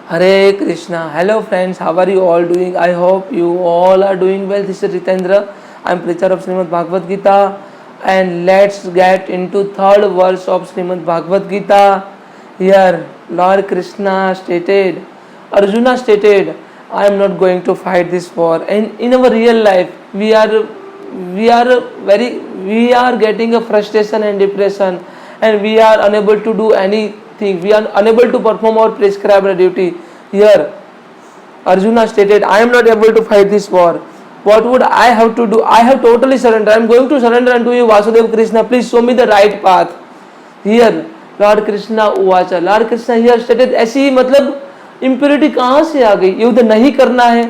Hare Krishna. Hello friends, how are you all doing? I hope you all are doing well. This is Ritendra. I am preacher of Srimad Bhagavad Gita, and let's get into third verse of Srimad Bhagavad Gita. Here Lord Krishna stated, Arjuna stated, I am not going to fight this war. And in our real life, we are getting a frustration and depression, and we are unable to do anything. We are unable to perform our prescribed duty. Here Arjuna stated, I am not able to fight this war. What would I have to do? I have totally surrendered. I am going to surrender unto you, Vasudeva Krishna. Please show me the right path. Here Lord Krishna uvacha. Lord Krishna here stated, ऐसी मतलब impurity कहाँ से आ गई? युद्ध नहीं करना है.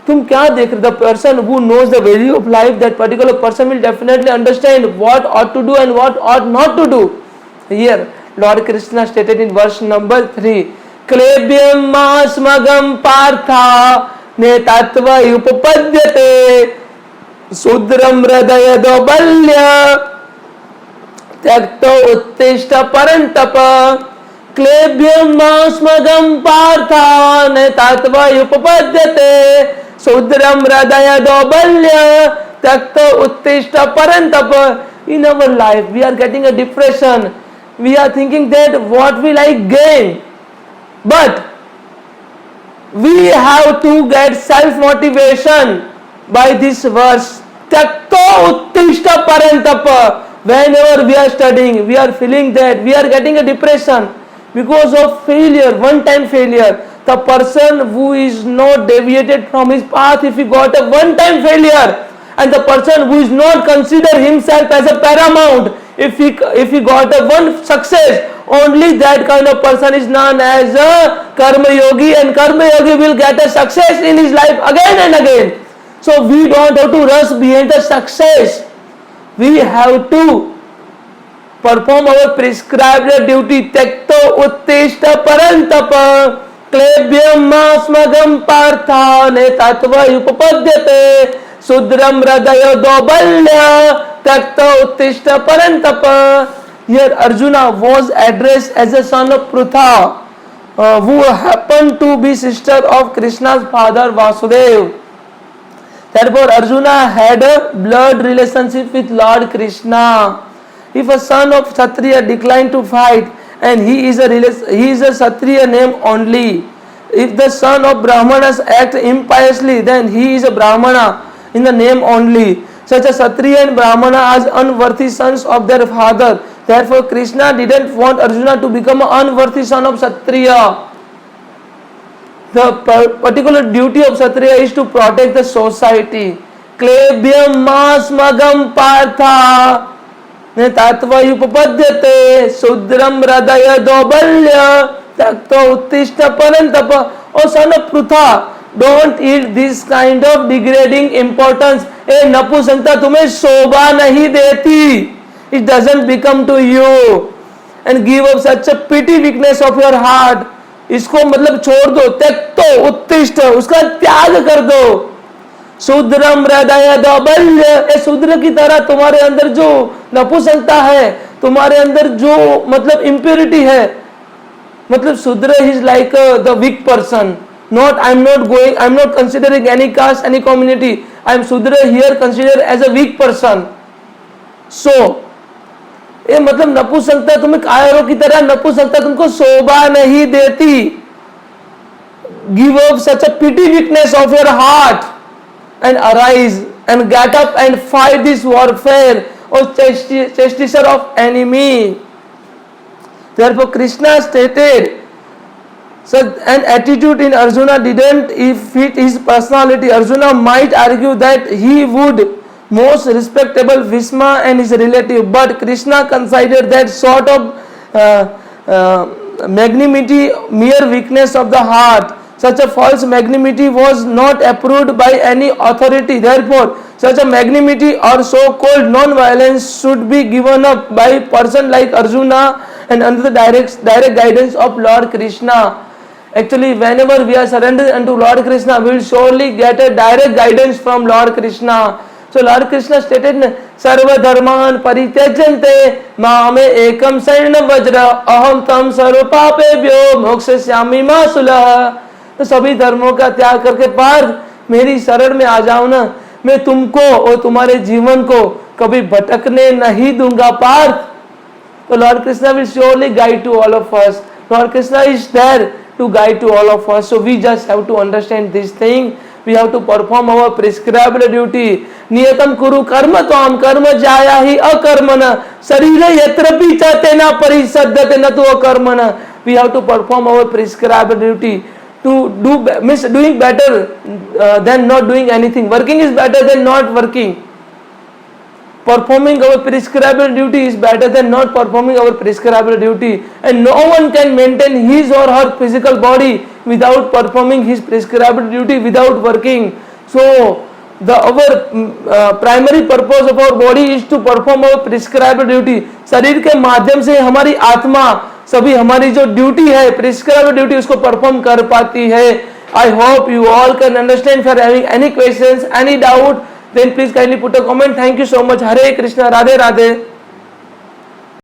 तुम क्या देख रहे? The person who knows the value of life, that particular person will definitely understand what ought to do and what ought not to do. Here Lord Krishna stated in verse number 3, क्लेब्यम मास्मगम Partha नेतत्व उपपद्यते शूद्रम हृदय दौर्बल्य त्यक्तो उत्तिष्ठ परंतप. क्लेब्यम मास्मगम पार्था नेतत्व उपपद्यते शूद्रम हृदय दौर्बल्य त्यक्तो उत्तिष्ठ परंतप. In our life we are getting a depression. We are thinking that what will I gain? But we have to get self-motivation by this verse. Tyakto uttishta parantapa. Whenever we are studying, we are feeling that we are getting a depression because of failure, one-time failure. The person who is not deviated from his path, if he got a one-time failure, and the person who is not consider himself as a paramount, if he got a one success, only that kind of person is known as a karma yogi, and karma yogi will get a success in his life again and again. So we don't have to rush behind the success. We have to perform our prescribed duty. Tyakto uttishta parantapa क्लेब्यम मास्मगम पार्थाने तत्व उपपद्यते शूद्रम हृदय दौर्बल्य त्यक्त उत्तिष्ठ परंतप. Here Arjuna was addressed as a son of Prutha, who happened to be sister of Krishna's father Vasudeva. Therefore Arjuna had a blood relationship with Lord Krishna. If a son of Kshatriya declined to fight, and he is a Kshatriya name only. If the son of Brahmanas act impiously, then he is a Brahmana in the name only. Such a Kshatriya and Brahmana are unworthy sons of their father. Therefore Krishna didn't want Arjuna to become an unworthy son of Kshatriya. The particular duty of Kshatriya is to protect the society. Klebyam masmagam partha तत्व उपपद्यते शूद्रम हृदय दौर्बल्य त्यक्तो उत्तिष्ठ परंतप. O son of Prutha, don't eat this kind of degrading importance. ए नपुंसकता तुम्हें शोभा नहीं देती. It doesn't become to you. And give up such a petty weakness of your heart. इसको मतलब छोड़ दो. त्यक्तो उत्तिष्ठ, उसका त्याग कर दो. शूद्रम हृदय दौर्बल्य, शूद्र की तरह तुम्हारे अंदर जो नपुंसकता है, तुम्हारे अंदर जो मतलब इम्प्योरिटी है, मतलब Shudra is like the weak person. Not I am not considering any caste any community. I am Shudra here consider as a weak person. So ये मतलब नपुंसकता, तुम्हें कायरों की तरह नपुंसकता तुमको शोभा नहीं देती. Give up such a pity weakness of your heart and arise and get up and fight this warfare, or chastisement of enemy. Therefore Krishna stated, so an attitude in Arjuna didn't fit his personality. Arjuna might argue that he would most respectable Bhishma and his relative, but Krishna considered that sort of magnanimity mere weakness of the heart. Such a false magnanimity was not approved by any authority. Therefore, such a magnanimity or so-called non-violence should be given up by person like Arjuna and under the direct guidance of Lord Krishna. Actually, whenever we are surrendered unto Lord Krishna, we will surely get a direct guidance from Lord Krishna. So Lord Krishna stated, सर्वधर्मान् परित्यज्यन्ते मामे एकं शरणं व्रज अहम तम सर्व पापेभ्यो मोक्षयिष्यामि मा शुलः। तो सभी धर्मों का त्याग करके पार्थ मेरी शरण में आ जाओ ना, मैं तुमको और तुम्हारे जीवन को कभी भटकने नहीं दूंगा Partha. So Lord Krishna will surely guide to all of us. Lord Krishna is there to guide to all of us. So we just have to understand this thing. We have to perform our prescribed duty. नियतम कुरु कर्म त्वाम कर्म जाया ही अकर्मण शरीर यत्र पीचते न परिसद्यते न तो अकर्मण. We have to perform our prescribed duty. To do means doing better than not doing anything. Working is better than not working. Performing our prescribed duty is better than not performing our prescribed duty. And no one can maintain his or her physical body without performing his prescribed duty, without working. So our primary purpose of our body is to perform our prescribed duty. शरीर के माध्यम से हमारी आत्मा सभी हमारी जो duty है, प्रिस्क्राइब्ड ड्यूटी, उसको परफॉर्म कर पाती है. I hope you all can understand. If you are having any questions, any doubt, then please kindly put a comment. Thank you so much. Hare Krishna. Radhe Radhe.